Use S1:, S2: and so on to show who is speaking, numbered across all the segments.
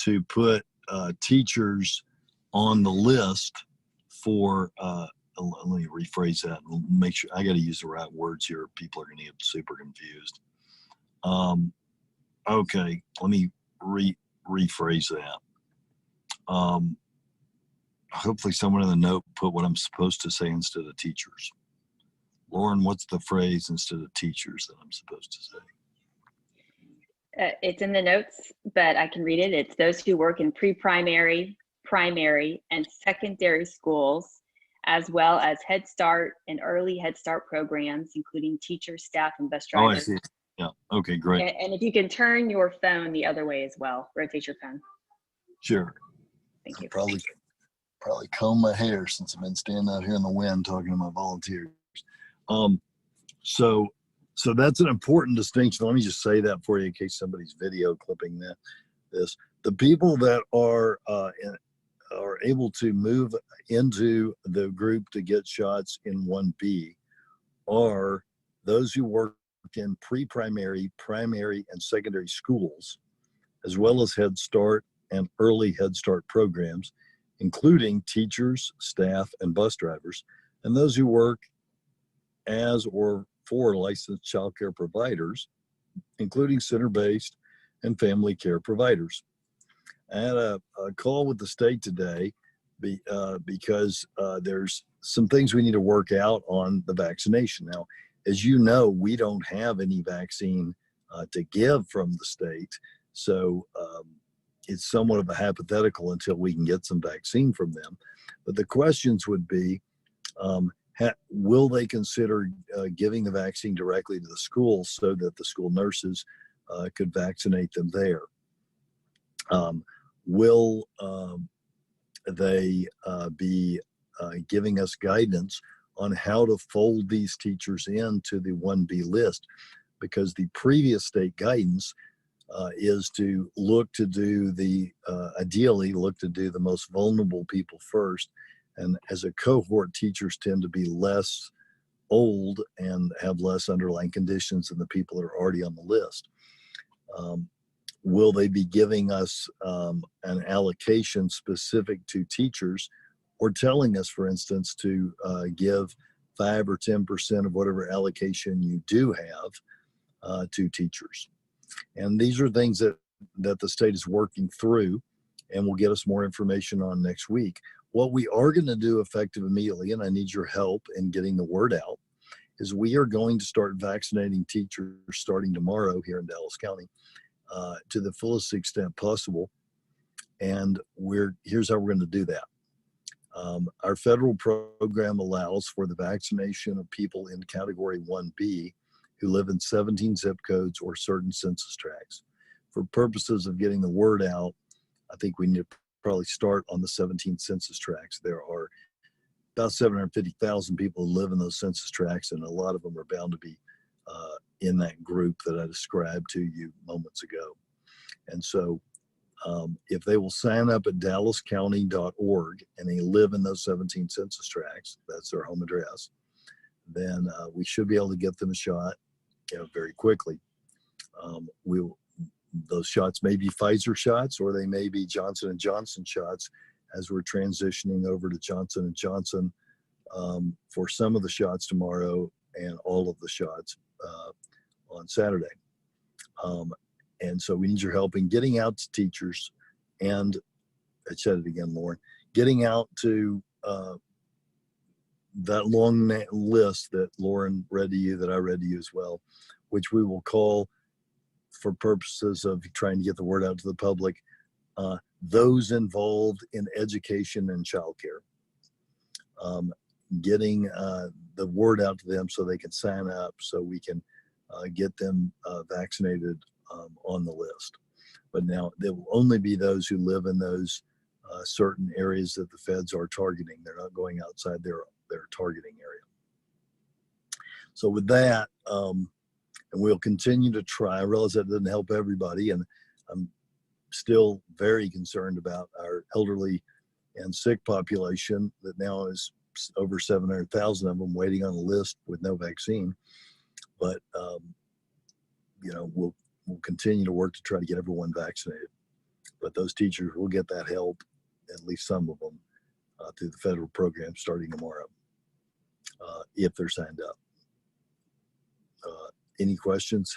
S1: To put teachers on the list for, let me rephrase that and make sure I got to use the right words here. People are going to get super confused. Okay, let me rephrase that. Hopefully someone in the note put what I'm supposed to say instead of teachers. Lauren, what's the phrase instead of teachers that I'm supposed to say?
S2: It's in the notes, but I can read it. It's those who work in pre-primary, primary, and secondary schools, as well as Head Start and early Head Start programs, including teachers, staff, and bus drivers.
S1: Oh, I see. Yeah. Okay, great.
S2: And if you can turn your phone the other way as well, rotate your phone.
S1: Sure.
S2: Thank you.
S1: Probably comb my hair since I've been standing out here in the wind talking to my volunteers. So that's an important distinction. Let me just say that for you in case somebody's video clipping this. The people that are able to move into the group to get shots in 1B are those who work in pre-primary, primary, and secondary schools, as well as Head Start and early Head Start programs, including teachers, staff, and bus drivers, and those who work as or for licensed child care providers, including center-based and family care providers. I had a call with the state today because there's some things we need to work out on the vaccination. Now, as you know, we don't have any vaccine to give from the state, so it's somewhat of a hypothetical until we can get some vaccine from them. But the questions would be, will they consider giving the vaccine directly to the school so that the school nurses could vaccinate them there? Will they be giving us guidance on how to fold these teachers into the 1B list? Because the previous state guidance is to look to do ideally look to do the most vulnerable people first. And as a cohort, teachers tend to be less old and have less underlying conditions than the people that are already on the list. Will they be giving us an allocation specific to teachers, or telling us, for instance, to give 5 or 10% of whatever allocation you do have to teachers? And these are things that the state is working through and will get us more information on next week. What we are going to do effective immediately, and I need your help in getting the word out, is we are going to start vaccinating teachers starting tomorrow here in Dallas County to the fullest extent possible. And here's how we're going to do that. Our federal program allows for the vaccination of people in Category 1B who live in 17 zip codes or certain census tracts. For purposes of getting the word out, I think we need to probably start on the 17 census tracts. There are about 750,000 people who live in those census tracts, and a lot of them are bound to be in that group that I described to you moments ago. And so if they will sign up at dallascounty.org and they live in those 17 census tracts, that's their home address, then we should be able to get them a shot very quickly. Those shots may be Pfizer shots, or they may be Johnson & Johnson shots, as we're transitioning over to Johnson & Johnson for some of the shots tomorrow and all of the shots on Saturday. And so we need your help in getting out to teachers, and I said it again, Lauren, getting out to that long list that Lauren read to you, that I read to you as well, which we will call, for purposes of trying to get the word out to the public, those involved in education and childcare. Getting the word out to them so they can sign up, so we can get them vaccinated on the list. But now there will only be those who live in those certain areas that the feds are targeting. They're not going outside their targeting area. So with that, and we'll continue to try. I realize that doesn't help everybody, and I'm still very concerned about our elderly and sick population that now is over 700,000 of them waiting on a list with no vaccine. But we'll continue to work to try to get everyone vaccinated. But those teachers will get that help, at least some of them, through the federal program starting tomorrow, if they're signed up. Any questions?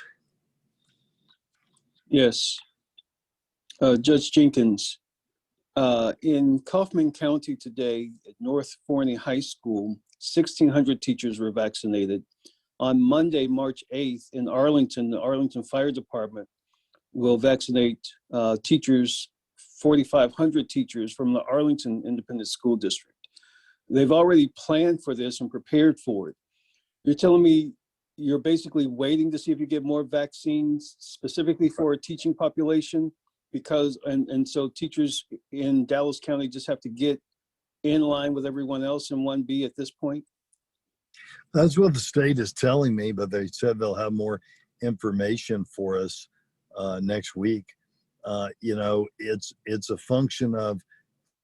S3: Yes. Judge Jenkins, in Kaufman County today at North Forney High School, 1,600 teachers were vaccinated. On Monday, March 8th, in Arlington, the Arlington Fire Department will vaccinate teachers, 4,500 teachers from the Arlington Independent School District. They've already planned for this and prepared for it. You're telling me you're basically waiting to see if you get more vaccines specifically for a teaching population, because and so teachers in Dallas County just have to get in line with everyone else in 1B at this point?
S1: That's what the state is telling me, but they said they'll have more information for us next week. It's a function of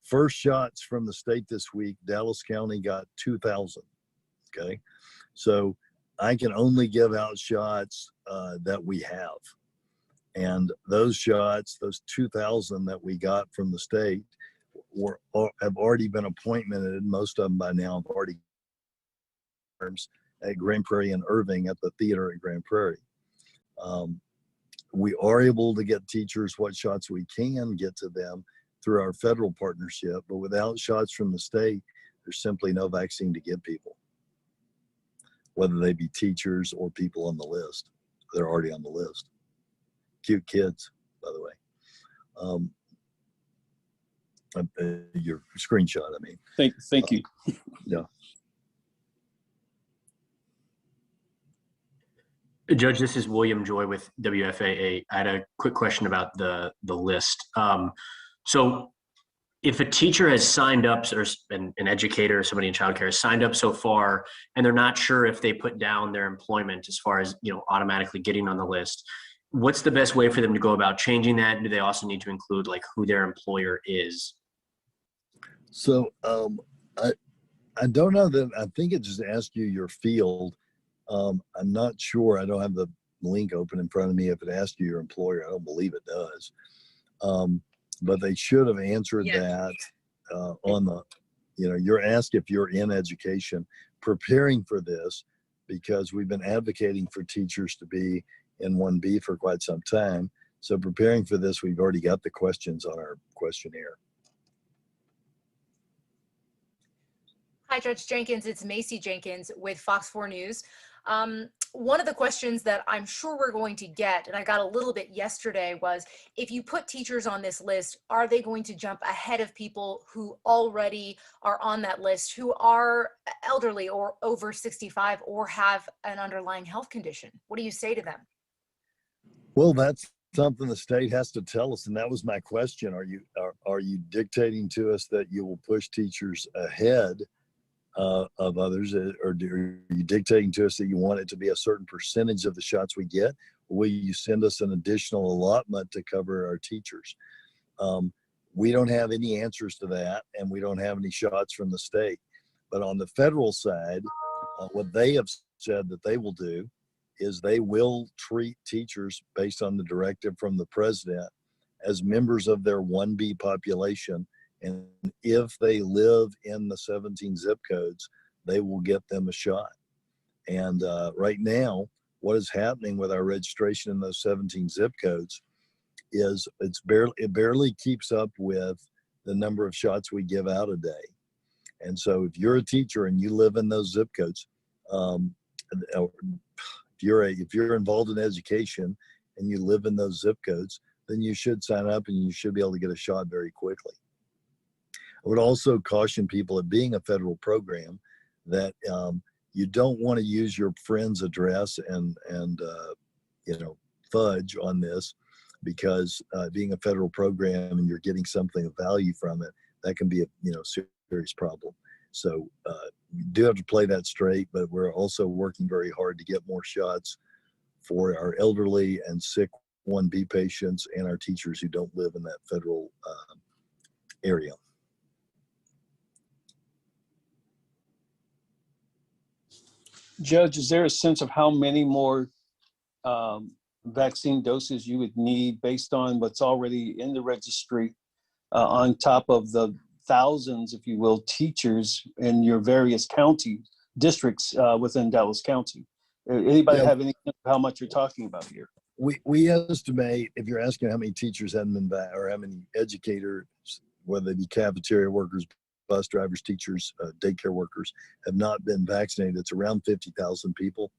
S1: first shots from the state this week. Dallas County got 2,000. Okay, so I can only give out shots that we have. And those shots, those 2,000 that we got from the state have already been appointed. Most of them by now have already at Grand Prairie and Irving at the theater at Grand Prairie. We are able to get teachers what shots we can get to them through our federal partnership, but without shots from the state, there's simply no vaccine to give people, whether they be teachers or people on the list. They're already on the list. Cute kids, by the way. Your screenshot, I mean.
S3: Thank you.
S1: Yeah.
S4: Judge, this is William Joy with WFAA. I had a quick question about the list. So if a teacher has signed up, or an educator or somebody in childcare has signed up so far, and they're not sure if they put down their employment as far as automatically getting on the list, what's the best way for them to go about changing that? And do they also need to include like who their employer is?
S1: So I don't know that. I think it just asks you your field. I'm not sure. I don't have the link open in front of me. If it asks you your employer, I don't believe it does. But they should have answered that on the, you're asked if you're in education, preparing for this, because we've been advocating for teachers to be in 1B for quite some time. So preparing for this, we've already got the questions on our questionnaire.
S5: Hi, Judge Jenkins. It's Macy Jenkins with Fox 4 News. One of the questions that I'm sure we're going to get, and I got a little bit yesterday, was if you put teachers on this list, are they going to jump ahead of people who already are on that list, who are elderly or over 65 or have an underlying health condition? What do you say to them?
S1: Well, that's something the state has to tell us, and that was my question. Are you dictating to us that you will push teachers ahead of others, or are you dictating to us that you want it to be a certain percentage of the shots we get? Or will you send us an additional allotment to cover our teachers? We don't have any answers to that, and we don't have any shots from the state. But on the federal side, what they have said that they will do is they will treat teachers based on the directive from the president as members of their 1B population. And if they live in the 17 zip codes, they will get them a shot. And right now, what is happening with our registration in those 17 zip codes is it barely keeps up with the number of shots we give out a day. And so if you're a teacher and you live in those zip codes, if you're involved in education and you live in those zip codes, then you should sign up and you should be able to get a shot very quickly. I would also caution people, it being a federal program, that you don't want to use your friend's address and fudge on this, because being a federal program and you're getting something of value from it, that can be a serious problem. So we do have to play that straight, but we're also working very hard to get more shots for our elderly and sick 1B patients and our teachers who don't live in that federal area.
S3: Judge, is there a sense of how many more vaccine doses you would need based on what's already in the registry, on top of the thousands, if you will, teachers in your various county districts within Dallas County? Anybody have any sense of how much you're talking about here?
S1: We estimate, if you're asking how many teachers haven't been back, or how many educators, whether they be cafeteria workers, bus drivers, teachers, daycare workers, have not been vaccinated, it's around 50,000 people.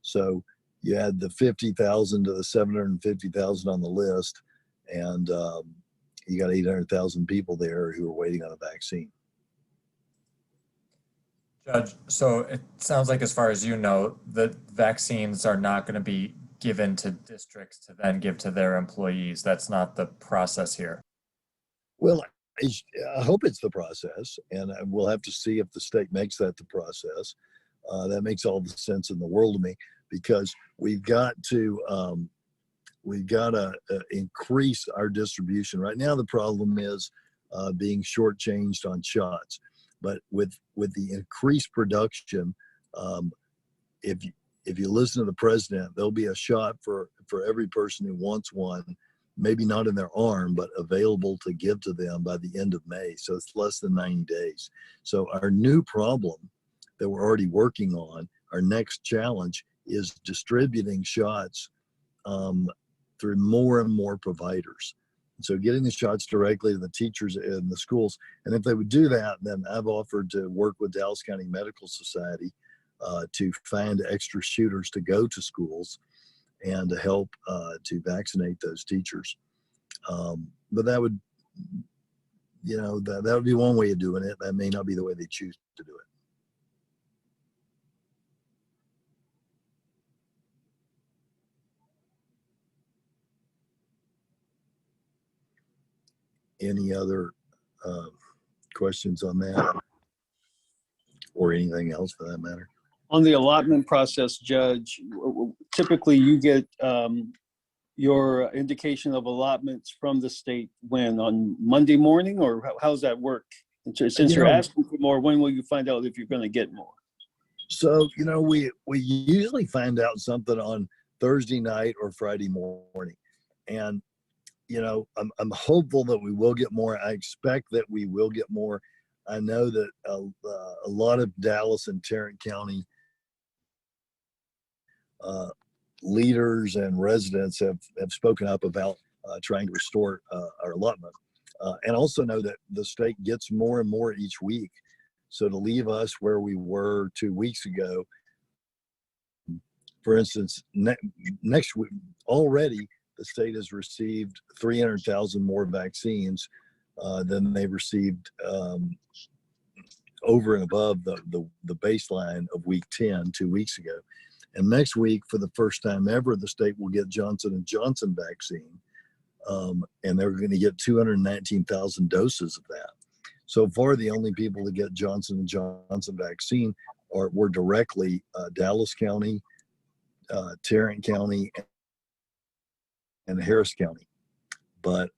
S1: So you add the 50,000 to the 750,000 on the list, and you got 800,000 people there who are waiting on a vaccine.
S6: Judge, so it sounds like, as far as you know, the vaccines are not going to be given to districts to then give to their employees. That's not the process here.
S1: Well, I hope it's the process, and we'll have to see if the state makes that the process. That makes all the sense in the world to me, because we've got to increase our distribution. Right now, the problem is being shortchanged on shots, but with the increased production, if you listen to the president, there'll be a shot for every person who wants one, maybe not in their arm, but available to give to them by the end of May. So it's less than 90 days. So our new problem that we're already working on, our next challenge, is distributing shots through more and more providers. So getting the shots directly to the teachers in the schools. And if they would do that, then I've offered to work with Dallas County Medical Society to find extra shooters to go to schools and to help to vaccinate those teachers. But that would, that would be one way of doing it. That may not be the way they choose to do it. Any other questions on that, or anything else for that matter?
S3: On the allotment process, Judge, typically you get your indication of allotments from the state when? On Monday morning, or how's that work? Since you're asking for more, when will you find out if you're going to get more?
S1: So, we usually find out something on Thursday night or Friday morning. And, I'm hopeful that we will get more. I expect that we will get more. I know that a lot of Dallas and Tarrant County leaders and residents have spoken up about trying to restore our allotment. And also know that the state gets more and more each week. So to leave us where we were 2 weeks ago, for instance, next week already, the state has received 300,000 more vaccines than they received over and above the baseline of week 10, 2 weeks ago. And next week, for the first time ever, the state will get Johnson & Johnson vaccine, and they're going to get 219,000 doses of that. So far, the only people to get Johnson & Johnson vaccine were directly Dallas County, Tarrant County, and Harris County. But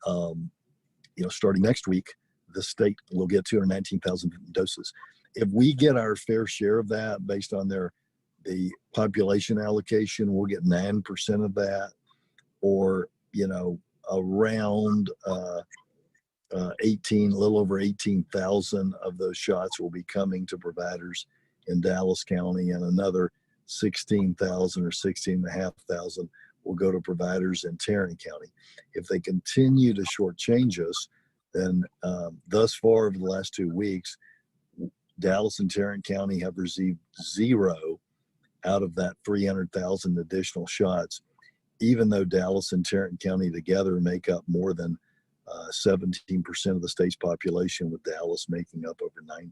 S1: starting next week, the state will get 219,000 doses. If we get our fair share of that based on the population allocation, we'll get 9% of that, or around a little over 18,000 of those shots will be coming to providers in Dallas County, and another 16,000 or 16,500 will go to providers in Tarrant County. If they continue to shortchange us, then thus far over the last 2 weeks, Dallas and Tarrant County have received 0 out of that 300,000 additional shots, even though Dallas and Tarrant County together make up more than 17% of the state's population, with Dallas making up over 9%.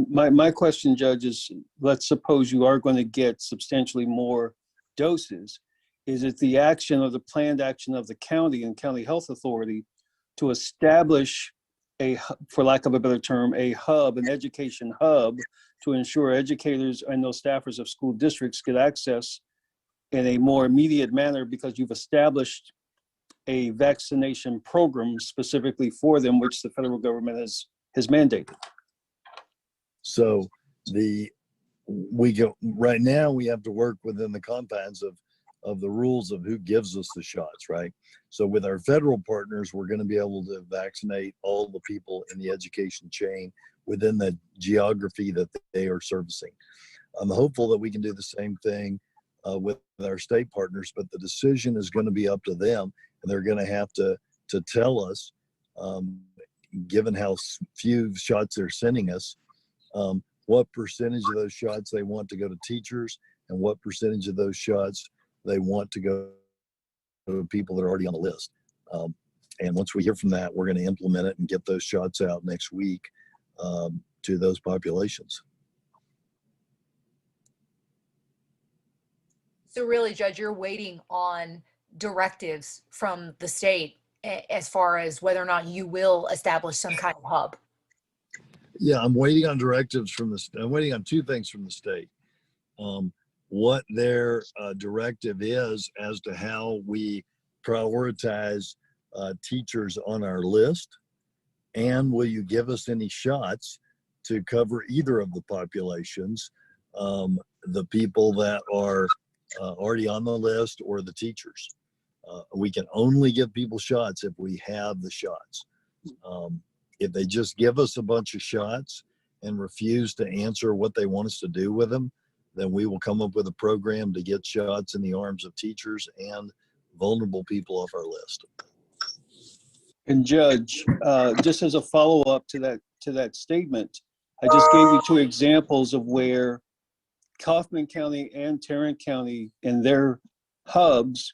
S3: My question, Judge, is let's suppose you are going to get substantially more doses. is it the action or the planned action of the county and county health authority to establish for lack of a better term, a hub, an education hub, to ensure educators and those staffers of school districts get access in a more immediate manner because you've established a vaccination program specifically for them, which the federal government has mandated.
S1: So right now we have to work within the confines of the rules of who gives us the shots, right? So with our federal partners, we're going to be able to vaccinate all the people in the education chain within the geography that they are servicing. I'm hopeful that we can do the same thing with our state partners, but the decision is going to be up to them, and they're going to have to tell us, given how few shots they're sending us, what percentage of those shots they want to go to teachers and what percentage of those shots they want to go to people that are already on the list. And once we hear from that, we're going to implement it and get those shots out next week to those populations.
S5: So really, Judge, you're waiting on directives from the state as far as whether or not you will establish some kind of hub.
S1: Yeah, I'm waiting on directives from I'm waiting on two things from the state. What their directive is as to how we prioritize teachers on our list, and will you give us any shots to cover either of the populations, the people that are already on the list or the teachers. We can only give people shots if we have the shots. If they just give us a bunch of shots and refuse to answer what they want us to do with them, then we will come up with a program to get shots in the arms of teachers and vulnerable people off our list.
S3: And Judge, just as a follow-up to that statement, I just gave you two examples of where Kaufman County and Tarrant County in their hubs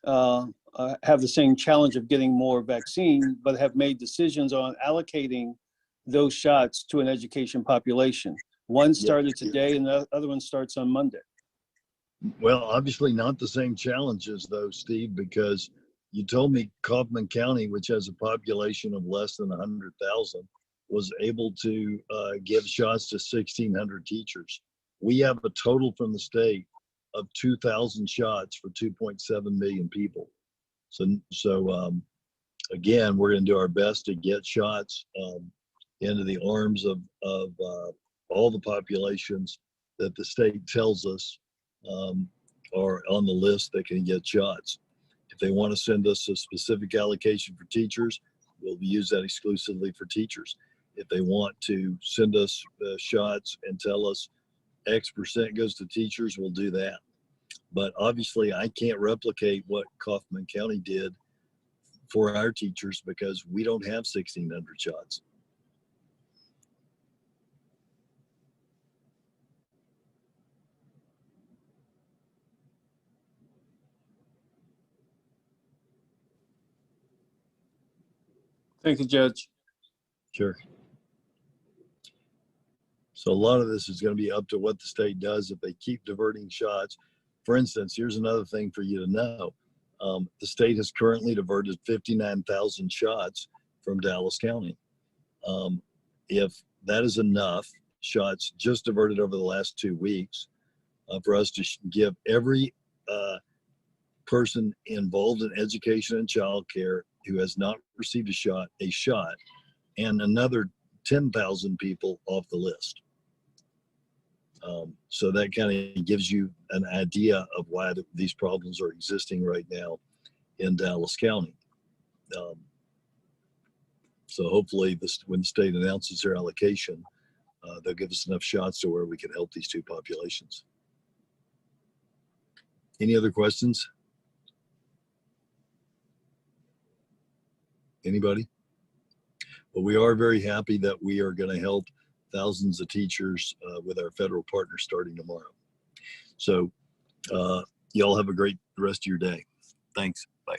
S3: have the same challenge of getting more vaccine, but have made decisions on allocating those shots to an education population. One started today and the other one starts on Monday.
S1: Well, obviously not the same challenges though, Steve, because you told me Kaufman County, which has a population of less than 100,000, was able to give shots to 1,600 teachers. We have a total from the state of 2,000 shots for 2.7 million people. So again, we're going to do our best to get shots into the arms of all the populations that the state tells us are on the list that can get shots. If they want to send us a specific allocation for teachers, we'll use that exclusively for teachers. If they want to send us shots and tell us X percent goes to teachers, we'll do that. But obviously I can't replicate what Kaufman County did for our teachers because we don't have 1,600 shots.
S3: Thank you, Judge.
S1: Sure. So a lot of this is going to be up to what the state does if they keep diverting shots. For instance, here's another thing for you to know. The state has currently diverted 59,000 shots from Dallas County. If that is enough shots just diverted over the last 2 weeks for us to give every person involved in education and childcare who has not received a shot, and another 10,000 people off the list. So that kind of gives you an idea of why these problems are existing right now in Dallas County. So hopefully when the state announces their allocation, they'll give us enough shots to where we can help these two populations. Any other questions? Anybody? Well, we are very happy that we are going to help thousands of teachers with our federal partners starting tomorrow. So y'all have a great rest of your day. Thanks. Bye.